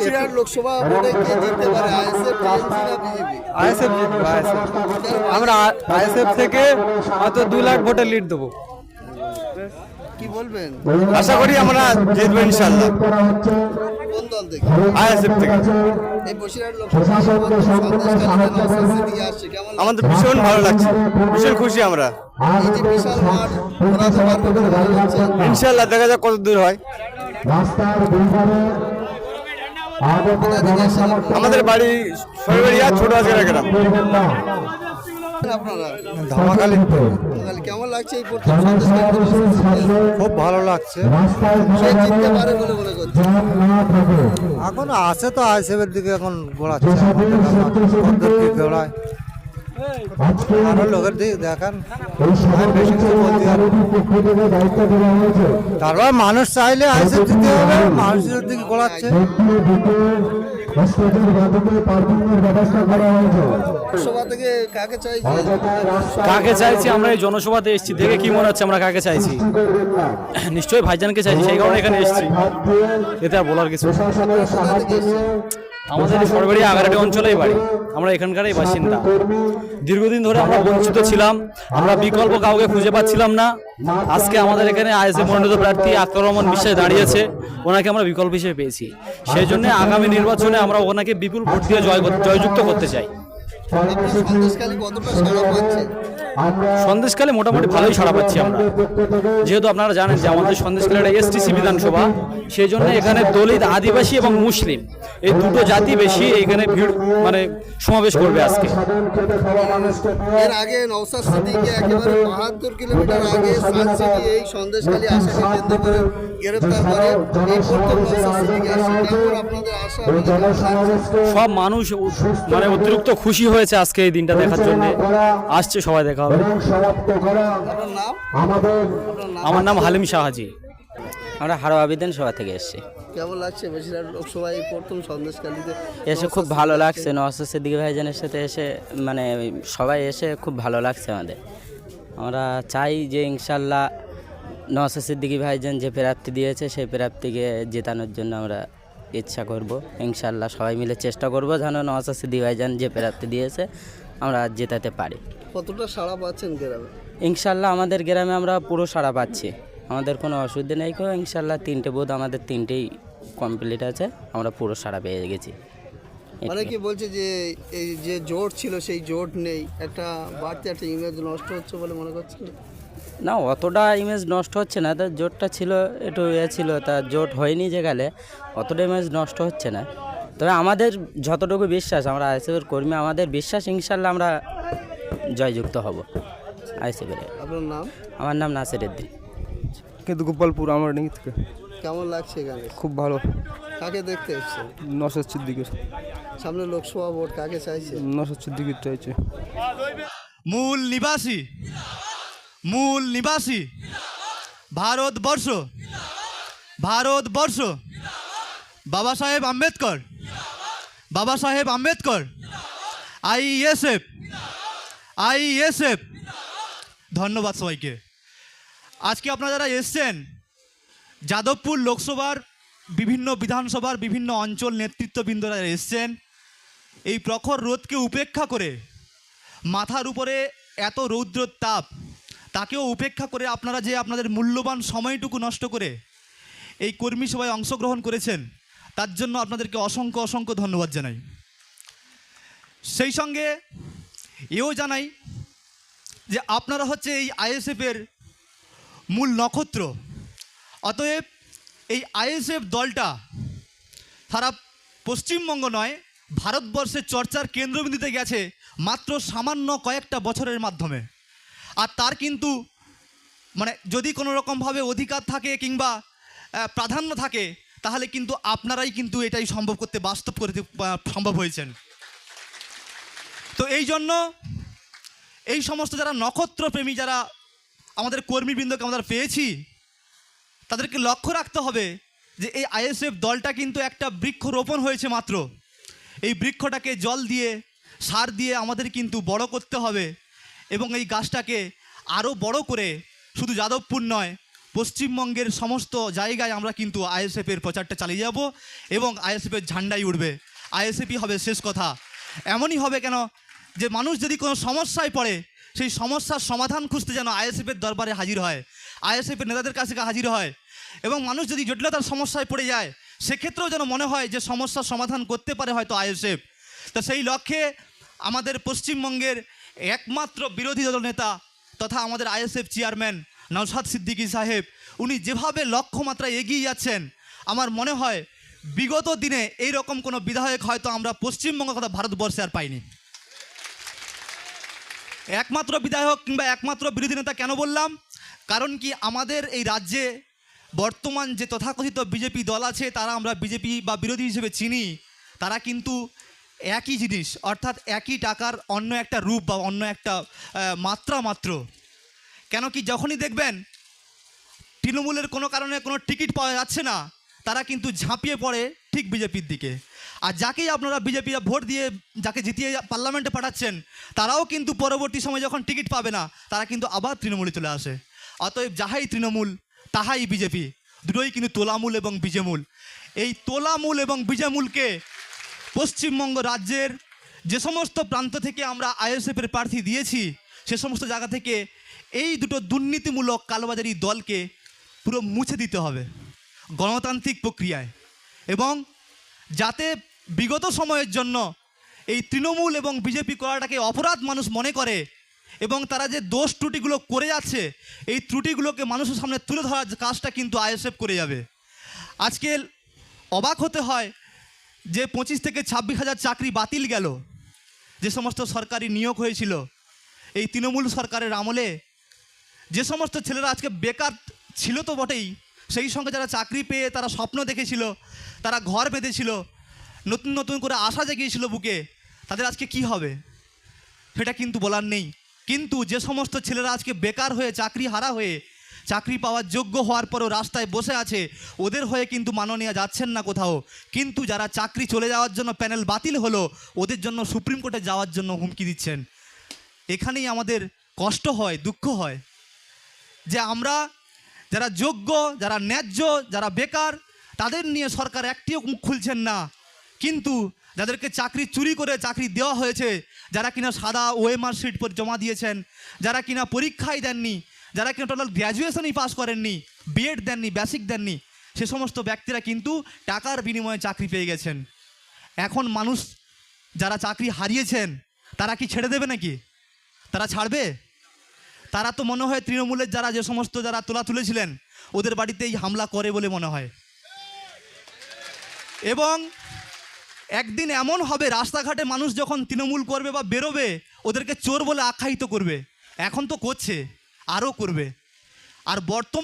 বসিরহাট লোকসভা ভোটে কে জিততে পারে, আইএসএফ, টিএমসি না বিজেপি? আইএসএফ জিতবো, আইএসএফ। আমরা আইএসএফ থেকে হয়তো 2 লাখ ভোটে লিড দেবো। কি বলবেন? আশা করি আমরা জিতবো ইনশাল্লাহ। কোন দল থেকে? আইএসএফ থেকে। এই বসিরহাট লোকসভা ভোটে সন্দেশখালীতে নওশাদ সিদ্দিকী আসছে, কেমন লাগছে? আমাদের ভীষণ ভালো লাগছে, ভীষণ খুশি আমরা। এই যে বিশাল মাঠ ঘোরাতে পারবে বলে মনে হচ্ছে? ইনশাল্লাহ দেখা যাক কত দূর হয়। আমাদের বাড়ি সরবেরিয়া, ছোট আজকের গ্রাম। আপনারা ধামাকালি। তাহলে কেমন লাগছে এই প্রথম সন্দেশখালীতে নওশাদ সিদ্দিকী? খুব ভালো লাগছে। কে জিততে পারে বলে মনে করছে? এখন আছে তো আইএসএফের দিকে এখন গোড়াচ্ছে, গোড়ায় আরো লোকের দিকে দেখান। তারপর মানুষ চাইলে আইএসএফ দিতে হবে, মানুষের দিকে গোড়াচ্ছে। লোকসভা থেকে কাকে চাইছে? কাকে চাইছি আমরা এই জনসভাতে এসেছি, দেখে কি মনে হচ্ছে আমরা কাকে চাইছি? নিশ্চয়ই ভাইজানকে চাইছি, সেই কারণে এখানে এসেছি। এতে আর বলার কিছু নেই। আমাদের সরবেরিয়া আগারহাটি অঞ্চলেই বাড়ি, আমরা এখানকারই বাসিন্দা। দীর্ঘদিন ধরে আমরা বঞ্চিত ছিলাম, আমরা বিকল্প কাউকে খুঁজে পাচ্ছিলাম না। আজকে আমাদের এখানে আইএসএফ মনোনীত প্রার্থী আখতার রহমান বিশ্বাস দাঁড়িয়েছে, ওনাকে আমরা বিকল্প হিসেবে পেয়েছি। সেই জন্য আগামী নির্বাচনে আমরা ওনাকে বিপুল ভোট দিয়ে জয়যুক্ত করতে চাই। সন্দেশখালী কতটা সাড়া পাচ্ছে? সন্দেশখালী মোটামুটি ভালোই সাড়া পাচ্ছি আমরা, যেহেতু আপনারা জানেন যে আমাদের সন্দেশখালী একটা এসটিসি বিধানসভা, সেই জন্য এখানে দলিত, আদিবাসী এবং মুসলিম এই দুটো জাতি বেশি এখানে ভিড় মানে সমাবেশ করবে আজকে। এর আগে নওশাদ সিদ্দিকী একেবারে 72 কিলোমিটার আগে সাত সিটি এই সন্দেশখালী আশাকে কেন্দ্র করে গ্রেফতার করে। এই প্রথম নওশাদ সিদ্দিকী আসছে, কেমন আপনাদের আশা? সব মানুষ মানে অতিরিক্ত খুশি হয়েছে আজকে এই দিনটা দেখার জন্য, আসছে সবাই দেখা হবে। আপনার নাম? আমার নাম হালিম শাহাজি। আমরা হারো আবেদন সভা থেকে এসেছি। কেমন লাগছে বসিরহাট লোকসভায় এই প্রথম সন্দেশখালীতে এসে খুব ভালো লাগছে, নওশাদ সিদ্দিকী ভাইজানের সাথে এসে মানে সবাই এসে খুব ভালো লাগছে আমাদের। আমরা চাই যে ইনশাল্লাহ নওশাদ সিদ্দিকী ভাইজান যে প্রার্থী দিয়েছে সেই প্রার্থীকে জেতানোর জন্য আমরা ইচ্ছা করব। ইনশাল্লাহ সবাই মিলে চেষ্টা করব যেন নওশাদ সিদ্দিকী ভাইজান যে প্রার্থী দিয়েছে আমরা জেতাতে পারি। কতটা সাড়া পাচ্ছেন গ্রামে? ইনশাল্লাহ আমাদের গ্রামে আমরা পুরো সাড়া পাচ্ছি, আমাদের কোনো অসুবিধা নেই। ইনশাল্লাহ 3টে বুথ আমাদের 3টেই কমপ্লিট আছে, আমরা পুরো সাড়া পেয়ে গেছি। অনেকে বলছে যে এই যে জোট ছিল সেই জোট নেই, একটা বাড়তি একটা ইমেজ নষ্ট হচ্ছে বলে মনে করছেন? না, অতটা ইমেজ নষ্ট হচ্ছে না, তার জোটটা ছিল একটু ছিল, তা জোট হয়নি যে গেলে অতটা ইমেজ নষ্ট হচ্ছে না। তবে আমাদের যতটুকু বিশ্বাস, আমরা আইএসএফের কর্মী, আমাদের বিশ্বাস ইনশাল্লাহ আমরা জয়যুক্ত হব আইএসএফের। আপনার নাম? আমার নাম নাসির উদ্দিন। কিন্তু গোপালপুর আমার ডিঙ্গি থেকে। কেমন লাগছে এখানে? খুব ভালো। কাকে দেখতে এসছেন? নওশাদ সিদ্দিকীর। সামনে লোকসভা ভোট, কাকে চাইছে? নওশাদ সিদ্দিকীর চাইছে। মূল নিবাসী, মূল নিবাসী ভারতবর্ষ, ভারতবর্ষ, বাবা সাহেব আম্বেদকর, বাবা সাহেব আম্বেদকর, আইএসএফ, আইএসএফ। ধন্যবাদ সবাইকে। আজকে আপনারা যারা এসছেন, যাদবপুর লোকসভার বিভিন্ন বিধানসভার বিভিন্ন অঞ্চল নেতৃত্ববৃন্দরা এসছেন, এই প্রখর রোদকে উপেক্ষা করে, মাথার উপরে এত রৌদ্র তাপ, তাকেও উপেক্ষা করে আপনারা যে আপনাদের মূল্যবান সময়টুকু নষ্ট করে এই কর্মী সভায় অংশগ্রহণ করেছেন, তার জন্য আপনাদেরকে অসংখ্য অসংখ্য ধন্যবাদ জানাই। সেই সঙ্গে এও জানাই যে আপনারা হচ্ছে এই আইএসএফের মূল নক্ষত্র। অতএব এই আইএসএফ দলটা সারা পশ্চিমবঙ্গ নয়, ভারতবর্ষের চর্চার কেন্দ্রবিন্দুতে গেছে মাত্র সামান্য কয়েকটা বছরের মাধ্যমে। আর তার কিন্তু মানে যদি কোনো রকমভাবে অধিকার থাকে কিংবা প্রাধান্য থাকে, তাহলে কিন্তু আপনারাই কিন্তু এটাই সম্ভব করতে, বাস্তব করতে সম্ভব হয়েছেন। তো এই জন্য এই সমস্ত যারা নক্ষত্রপ্রেমী, যারা আমাদের কর্মীবৃন্দকে আমরা পেয়েছি, তাদেরকে লক্ষ্য রাখতে হবে যে এই আইএসএফ দলটা কিন্তু একটা বৃক্ষ রোপণ হয়েছে মাত্র। এই বৃক্ষটাকে জল দিয়ে, সার দিয়ে আমাদের কিন্তু বড় করতে হবে এবং এই গাছটাকে আরও বড় করে শুধু যাদবপুর নয়, পশ্চিমবঙ্গের সমস্ত জায়গায় আমরা কিন্তু আইএসএফের প্রচারটা চালিয়ে যাব এবং আইএসএফের ঝান্ডাই উঠবে। আইএসএফই হবে শেষ কথা। এমনই হবে কেন যে মানুষ যদি কোনো সমস্যায় পড়ে সেই সমস্যার সমাধান খুঁজতে যেন আইএসএফের দরবারে হাজির হয়, আইএসএফের নেতাদের কাছে হাজির হয়। এবং মানুষ যদি জটিলতার সমস্যায় পড়ে যায় সেক্ষেত্রেও যেন মনে হয় যে সমস্যার সমাধান করতে পারে হয়তো আইএসএফ। তো সেই লক্ষ্যে আমাদের পশ্চিমবঙ্গের একমাত্র বিরোধী দল নেতা তথা আমাদের আইএসএফ চেয়ারম্যান নওশাদ সিদ্দিকী সাহেব, উনি যেভাবে লক্ষ্যমাত্রায় এগিয়ে যাচ্ছেন, আমার মনে হয় বিগত দিনে এই রকম কোনো বিধায়ক হয়তো আমরা পশ্চিমবঙ্গ তথা ভারতবর্ষে আর পাইনি। একমাত্র বিধায়ক কিংবা একমাত্র বিরোধী নেতা কেন বললাম? কারণ কি আমাদের এই রাজ্যে বর্তমান যে তথাকথিত বিজেপি দল আছে, তারা আমরা বিজেপি বা বিরোধী হিসেবে চিনি, তারা কিন্তু একই জিনিস, অর্থাৎ একই টাকার অন্য একটা রূপ বা অন্য একটা মাত্রা মাত্র। কেন কি যখনই দেখবেন তৃণমূলের কোনো কারণে কোনো টিকিট পাওয়া যাচ্ছে না, তারা কিন্তু ঝাঁপিয়ে পড়ে ঠিক বিজেপির দিকে। আর যাকেই আপনারা বিজেপি ভোট দিয়ে যাকে জিতিয়ে পার্লামেন্টে পাঠাচ্ছেন, তারাও কিন্তু পরবর্তী সময় যখন টিকিট পাবে না, তারা কিন্তু আবার তৃণমূলে চলে আসে। অতএব যাহাই তৃণমূল তাহাই বিজেপি, দুটোই কিন্তু তোলামূল এবং বীজমূল। এই তোলামূল এবং বীজমূলকে পশ্চিমবঙ্গ রাজ্যের যে সমস্ত প্রান্ত থেকে আমরা আইএসএফের প্রার্থী দিয়েছি, সে সমস্ত জায়গা থেকে এই দুটো দুর্নীতিমূলক কালোবাজারি দলকে পুরো মুছে দিতে হবে গণতান্ত্রিক প্রক্রিয়ায়। এবং যাতে বিগত সময়ের জন্য এই তৃণমূল এবং বিজেপি করাটাকে অপরাধ মানুষ মনে করে এবং তারা যে দোষ ত্রুটিগুলো করে যাচ্ছে, এই ত্রুটিগুলোকে মানুষের সামনে তুলে ধরার কাজটা কিন্তু আইএসএফ করে যাবে। আজকে অবাক হতে হয় যে 25 থেকে 26,000 চাকরি বাতিল গেল, যে সমস্ত সরকারি নিয়োগ হয়েছিল এই তৃণমূল সরকারের আমলে। যে সমস্ত ছেলেরা আজকে বেকার ছিল তো বটেই, সেই সঙ্গে যারা চাকরি পেয়ে তারা স্বপ্ন দেখেছিল, তারা ঘর বেঁধেছিল, নতুন নতুন করে আশা জেগিয়েছিল বুকে, তাদের আজকে কি হবে সেটা কিন্তু বলার নেই। কিন্তু যে সমস্ত ছেলেরা আজকে বেকার হয়ে চাকরি হারা হয়ে চাকরি পাওয়ার যোগ্য হওয়ার পরও রাস্তায় বসে আছে, ওদের হয়ে কিন্তু মাননীয় যাচ্ছেন না কোথাও। কিন্তু যারা চাকরি চলে যাওয়ার জন্য প্যানেল বাতিল হলো, ওদের জন্য সুপ্রিম কোর্টে যাওয়ার জন্য হুমকি দিচ্ছেন। এখানেই আমাদের কষ্ট হয়, দুঃখ হয় যে আমরা যারা যোগ্য, যারা ন্যায্য, যারা বেকার, তাদের নিয়ে সরকার একটিও মুখ খুলছেন না। কিন্তু যাদেরকে চাকরি চুরি করে চাকরি দেওয়া হয়েছে, যারা কিনা সাদা ওএমআর শিট পর জমা দিয়েছেন, যারা কিনা পরীক্ষাই দেননি, যারা কিনা টোটাল গ্র্যাজুয়েশনই পাস করেননি, বিএড দেননি, বেসিক দেননি, সে সমস্ত ব্যক্তিরা কিন্তু টাকার বিনিময়ে চাকরি পেয়ে গেছেন। এখন মানুষ যারা চাকরি হারিয়েছেন তারা কি ছেড়ে দেবে নাকি? তারা ছাড়বে? তারা তো মনে হয় তৃণমূলের যারা যে সমস্ত যারা তোলা তুলেছিলেন ওদের বাড়িতেই হামলা করে বলে মনে হয়। এবং একদিন এমন হবে রাস্তাঘাটে মানুষ যখন তৃণমূল করবে বা বেরোবে, ওদেরকে চোর বলে আখ্যায়িত করবে। এখন তো করছে, আরও করবে। আর বর্তমান